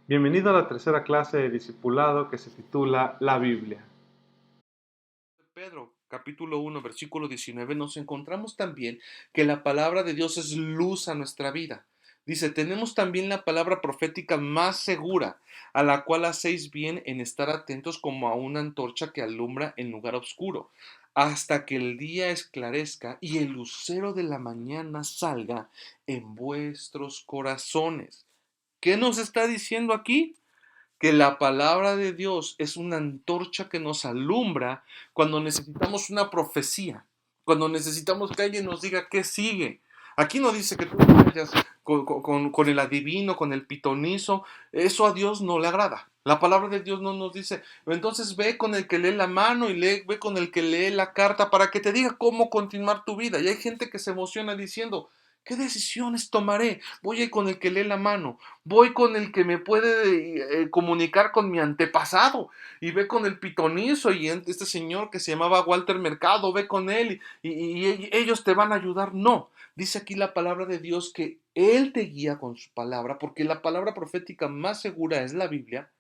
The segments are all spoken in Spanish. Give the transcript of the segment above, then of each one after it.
Bienvenido a la tercera clase de discipulado que se titula La Biblia. Pedro, capítulo 1, versículo 19, nos encontramos también que la palabra de Dios es luz a nuestra vida. Dice, tenemos también la palabra profética más segura, a la cual hacéis bien en estar atentos como a una antorcha que alumbra en lugar oscuro, hasta que el día esclarezca y el lucero de la mañana salga en vuestros corazones. ¿Qué nos está diciendo aquí? Que la palabra de Dios es una antorcha que nos alumbra cuando necesitamos una profecía, cuando necesitamos que alguien nos diga qué sigue. Aquí no dice que tú vayas con el adivino, con el pitonizo, eso a Dios no le agrada. La palabra de Dios no nos dice, entonces ve con el que lee la mano y ve con el que lee la carta para que te diga cómo continuar tu vida. Y hay gente que se emociona diciendo, ¿qué decisiones tomaré? Voy a ir con el que lee la mano, voy con el que me puede comunicar con mi antepasado, y ve con el pitonizo y este señor que se llamaba Walter Mercado, ve con él y ellos te van a ayudar. No, dice aquí la palabra de Dios que Él te guía con su palabra, porque la palabra profética más segura es la Biblia.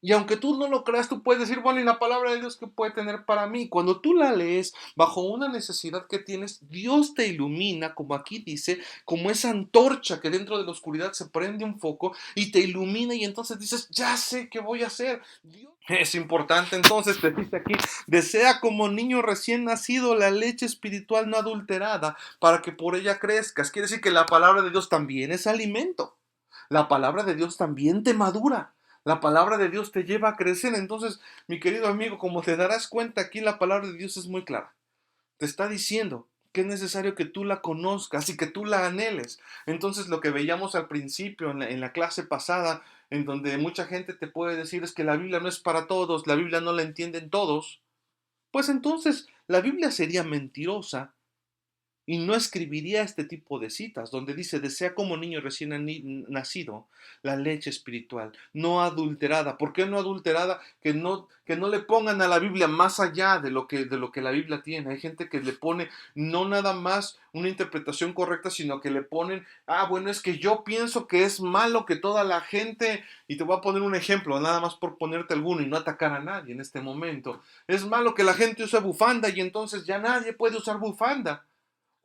Y aunque tú no lo creas, tú puedes decir, bueno, ¿y la palabra de Dios qué puede tener para mí? Cuando tú la lees bajo una necesidad que tienes, Dios te ilumina, como aquí dice, como esa antorcha que dentro de la oscuridad se prende un foco y te ilumina y entonces dices, ya sé qué voy a hacer. Dios es importante, entonces te dice aquí, desea como niño recién nacido la leche espiritual no adulterada para que por ella crezcas. Quiere decir que la palabra de Dios también es alimento. La palabra de Dios también te madura. La palabra de Dios te lleva a crecer. Entonces, mi querido amigo, como te darás cuenta, aquí la palabra de Dios es muy clara. Te está diciendo que es necesario que tú la conozcas y que tú la anheles. Entonces, lo que veíamos al principio en la clase pasada, en donde mucha gente te puede decir es que la Biblia no es para todos, la Biblia no la entienden todos, pues entonces la Biblia sería mentirosa y no escribiría este tipo de citas, donde dice, desea como niño recién nacido la leche espiritual, no adulterada. ¿Por qué no adulterada? Que no le pongan a la Biblia más allá de lo que la Biblia tiene. Hay gente que le pone no nada más una interpretación correcta, sino que le ponen, bueno, es que yo pienso que es malo que toda la gente, y te voy a poner un ejemplo, nada más por ponerte alguno y no atacar a nadie en este momento. Es malo que la gente use bufanda y entonces ya nadie puede usar bufanda.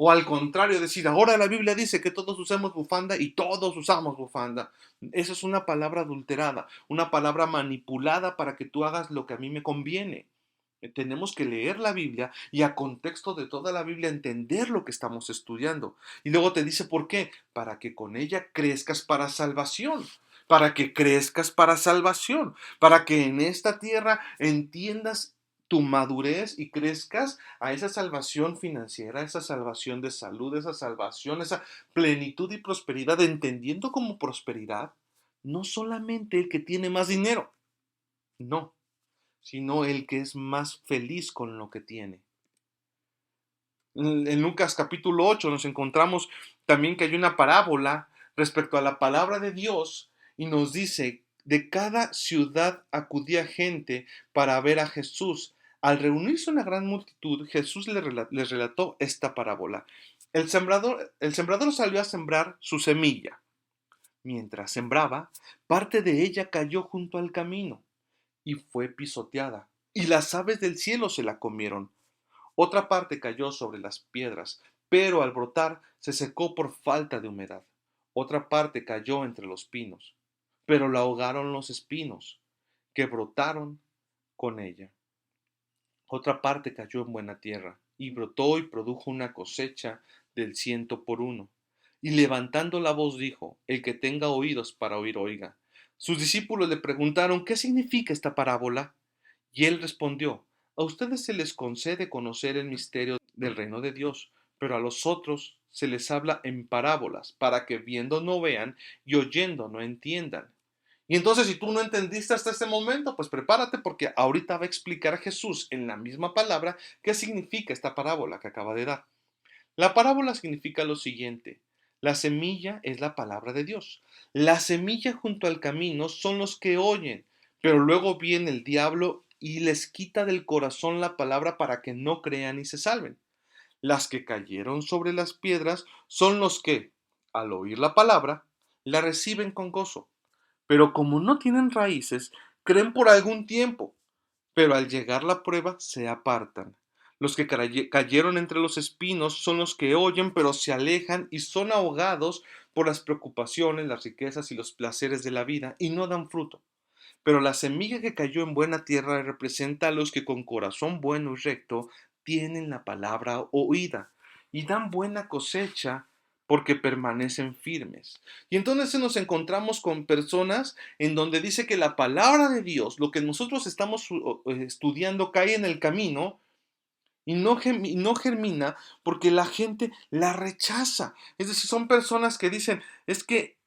O al contrario, decir, ahora la Biblia dice que todos usemos bufanda y todos usamos bufanda. Eso es una palabra adulterada, una palabra manipulada para que tú hagas lo que a mí me conviene. Tenemos que leer la Biblia y a contexto de toda la Biblia entender lo que estamos estudiando. Y luego te dice por qué, para que con ella crezcas para salvación. Para que crezcas para salvación, para que en esta tierra entiendas tu madurez y crezcas a esa salvación financiera, esa salvación de salud, esa salvación, esa plenitud y prosperidad, entendiendo como prosperidad no solamente el que tiene más dinero, no, sino el que es más feliz con lo que tiene. En Lucas capítulo 8 nos encontramos también que hay una parábola respecto a la palabra de Dios y nos dice, de cada ciudad acudía gente para ver a Jesús. Al reunirse una gran multitud, Jesús les relató esta parábola. El sembrador salió a sembrar su semilla. Mientras sembraba, parte de ella cayó junto al camino y fue pisoteada, y las aves del cielo se la comieron. Otra parte cayó sobre las piedras, pero al brotar se secó por falta de humedad. Otra parte cayó entre los pinos, pero la ahogaron los espinos, que brotaron con ella. Otra parte cayó en buena tierra, y brotó y produjo una cosecha del 100 por 1. Y levantando la voz dijo, el que tenga oídos para oír, oiga. Sus discípulos le preguntaron, ¿qué significa esta parábola? Y él respondió, a ustedes se les concede conocer el misterio del reino de Dios, pero a los otros se les habla en parábolas, para que viendo no vean y oyendo no entiendan. Y entonces, si tú no entendiste hasta este momento, pues prepárate porque ahorita va a explicar Jesús en la misma palabra qué significa esta parábola que acaba de dar. La parábola significa lo siguiente. La semilla es la palabra de Dios. La semilla junto al camino son los que oyen, pero luego viene el diablo y les quita del corazón la palabra para que no crean y se salven. Las que cayeron sobre las piedras son los que, al oír la palabra, la reciben con gozo, Pero como no tienen raíces, creen por algún tiempo, pero al llegar la prueba se apartan. Los que cayeron entre los espinos son los que oyen, pero se alejan y son ahogados por las preocupaciones, las riquezas y los placeres de la vida y no dan fruto. Pero la semilla que cayó en buena tierra representa a los que con corazón bueno y recto tienen la palabra oída y dan buena cosecha porque permanecen firmes. Y entonces nos encontramos con personas en donde dice que la palabra de Dios, lo que nosotros estamos estudiando, cae en el camino y no germina porque la gente la rechaza. Es decir, son personas que dicen, es que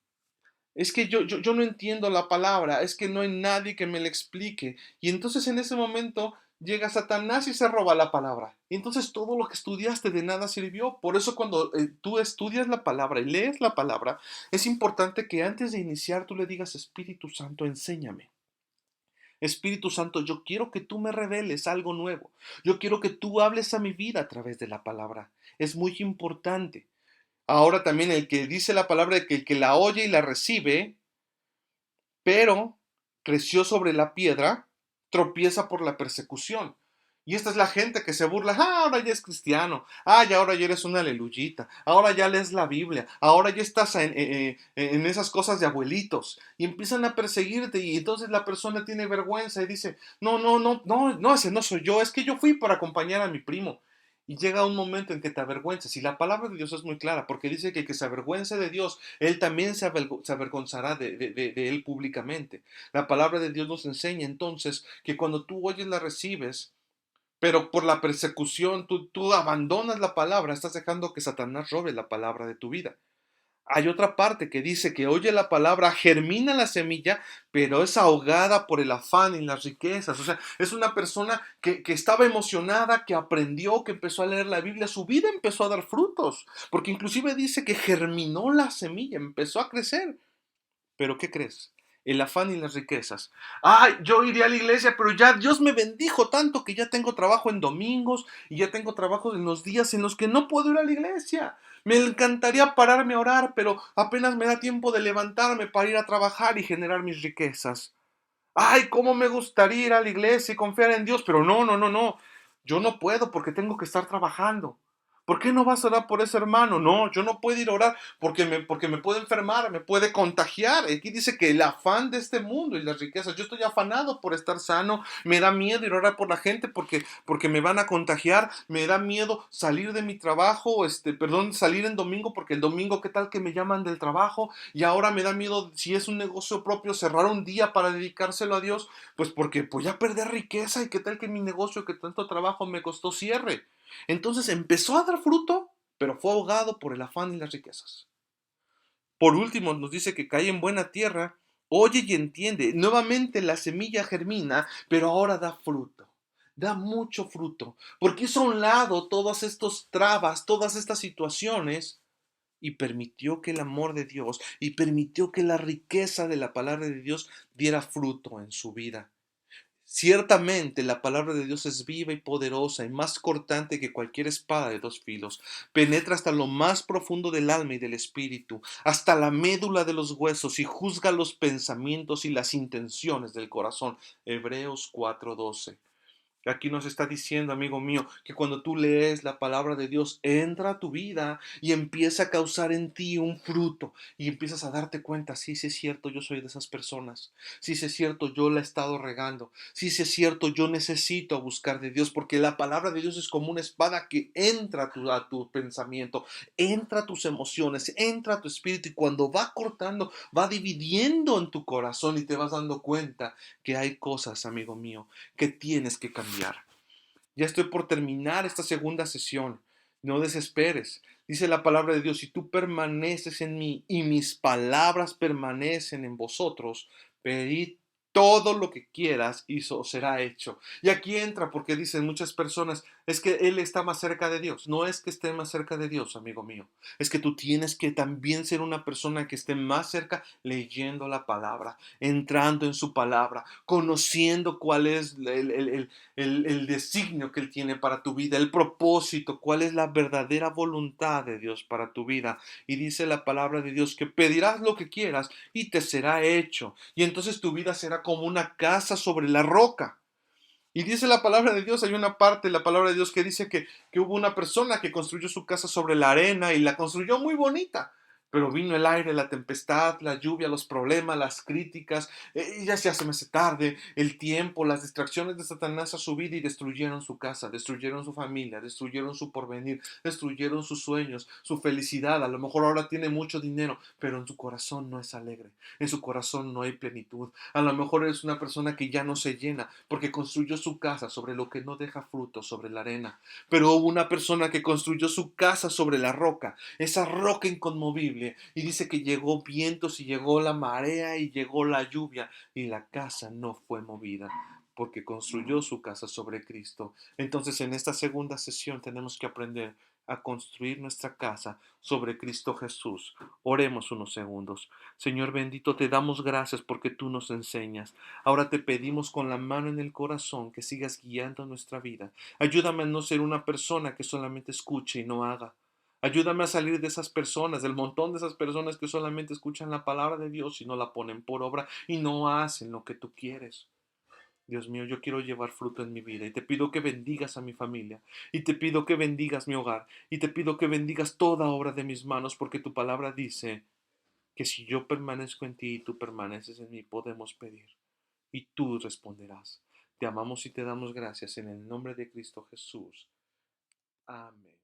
yo no entiendo la palabra, es que no hay nadie que me la explique. Y entonces en ese momento llega Satanás y se roba la palabra. Y entonces todo lo que estudiaste de nada sirvió. Por eso cuando tú estudias la palabra y lees la palabra, es importante que antes de iniciar tú le digas, Espíritu Santo, enséñame. Espíritu Santo, yo quiero que tú me reveles algo nuevo. Yo quiero que tú hables a mi vida a través de la palabra. Es muy importante. Ahora también el que dice la palabra, el que la oye y la recibe, pero creció sobre la piedra, tropieza por la persecución. Y esta es la gente que se burla, ahora ya es cristiano, ya ahora ya eres una aleluyita, ahora ya lees la Biblia, ahora ya estás en esas cosas de abuelitos, y empiezan a perseguirte, y entonces la persona tiene vergüenza y dice, no, no, no, no, no, ese no soy yo, es que yo fui para acompañar a mi primo. Y llega un momento en que te avergüenzas, y la palabra de Dios es muy clara, porque dice que el que se avergüence de Dios, él también se avergonzará de él públicamente. La palabra de Dios nos enseña entonces que cuando tú oyes la recibes, pero por la persecución tú abandonas la palabra, estás dejando que Satanás robe la palabra de tu vida. Hay otra parte que dice que oye la palabra, germina la semilla, pero es ahogada por el afán y las riquezas. O sea, es una persona que estaba emocionada, que aprendió, que empezó a leer la Biblia, su vida empezó a dar frutos, porque inclusive dice que germinó la semilla, empezó a crecer. Pero ¿qué crees? El afán y las riquezas. Yo iré a la iglesia, pero ya Dios me bendijo tanto que ya tengo trabajo en domingos y ya tengo trabajo en los días en los que no puedo ir a la iglesia. Me encantaría pararme a orar, pero apenas me da tiempo de levantarme para ir a trabajar y generar mis riquezas. Cómo me gustaría ir a la iglesia y confiar en Dios, pero no, no, no, no. Yo no puedo porque tengo que estar trabajando. ¿Por qué no vas a orar por ese hermano? No, yo no puedo ir a orar porque me puede enfermar, me puede contagiar. Aquí dice que el afán de este mundo y las riquezas, yo estoy afanado por estar sano, me da miedo ir a orar por la gente porque me van a contagiar, me da miedo salir de mi trabajo, salir en domingo porque el domingo, ¿qué tal que me llaman del trabajo? Y ahora me da miedo, si es un negocio propio, cerrar un día para dedicárselo a Dios, pues porque pues ya perder riqueza y qué tal que mi negocio que tanto trabajo me costó cierre. Entonces empezó a dar fruto, pero fue ahogado por el afán y las riquezas. Por último, nos dice que cae en buena tierra, oye y entiende. Nuevamente la semilla germina, pero ahora da fruto. Da mucho fruto, porque hizo a un lado todas estas trabas, todas estas situaciones y permitió que el amor de Dios y permitió que la riqueza de la palabra de Dios diera fruto en su vida. Ciertamente la palabra de Dios es viva y poderosa y más cortante que cualquier espada de dos filos. Penetra hasta lo más profundo del alma y del espíritu, hasta la médula de los huesos y juzga los pensamientos y las intenciones del corazón. Hebreos 4:12. Aquí nos está diciendo, amigo mío, que cuando tú lees la palabra de Dios, entra a tu vida y empieza a causar en ti un fruto y empiezas a darte cuenta, sí es cierto, yo soy de esas personas, sí es cierto, yo la he estado regando, sí es cierto, yo necesito buscar de Dios, porque la palabra de Dios es como una espada que entra a tu pensamiento, entra a tus emociones, entra a tu espíritu y cuando va cortando, va dividiendo en tu corazón y te vas dando cuenta que hay cosas, amigo mío, que tienes que cambiar. Ya estoy por terminar esta segunda sesión. No desesperes. Dice la palabra de Dios, si tú permaneces en mí y mis palabras permanecen en vosotros, pedid todo lo que quieras y eso será hecho. Y aquí entra porque dicen muchas personas, es que él está más cerca de Dios. No es que esté más cerca de Dios, amigo mío. Es que tú tienes que también ser una persona que esté más cerca leyendo la palabra, entrando en su palabra, conociendo cuál es el designio que Él tiene para tu vida, el propósito, cuál es la verdadera voluntad de Dios para tu vida. Y dice la palabra de Dios que pedirás lo que quieras y te será hecho. Y entonces tu vida será como una casa sobre la roca. Y dice la palabra de Dios, hay una parte de la palabra de Dios que dice que hubo una persona que construyó su casa sobre la arena y la construyó muy bonita. Pero vino el aire, la tempestad, la lluvia, los problemas, las críticas, y ya se hace tarde, el tiempo, las distracciones de Satanás a su vida y destruyeron su casa, destruyeron su familia, destruyeron su porvenir, destruyeron sus sueños, su felicidad. A lo mejor ahora tiene mucho dinero, pero en su corazón no es alegre, en su corazón no hay plenitud. A lo mejor es una persona que ya no se llena porque construyó su casa sobre lo que no deja fruto, sobre la arena. Pero hubo una persona que construyó su casa sobre la roca, esa roca inconmovible. Y dice que llegó vientos y llegó la marea y llegó la lluvia y la casa no fue movida porque construyó su casa sobre Cristo. Entonces en esta segunda sesión tenemos que aprender a construir nuestra casa sobre Cristo Jesús. Oremos unos segundos. Señor bendito, te damos gracias porque tú nos enseñas. Ahora te pedimos con la mano en el corazón que sigas guiando nuestra vida. Ayúdame a no ser una persona que solamente escuche y no haga. Ayúdame a salir de esas personas, del montón de esas personas que solamente escuchan la palabra de Dios y no la ponen por obra y no hacen lo que tú quieres. Dios mío, yo quiero llevar fruto en mi vida y te pido que bendigas a mi familia y te pido que bendigas mi hogar y te pido que bendigas toda obra de mis manos porque tu palabra dice que si yo permanezco en ti y tú permaneces en mí, podemos pedir y tú responderás. Te amamos y te damos gracias en el nombre de Cristo Jesús. Amén.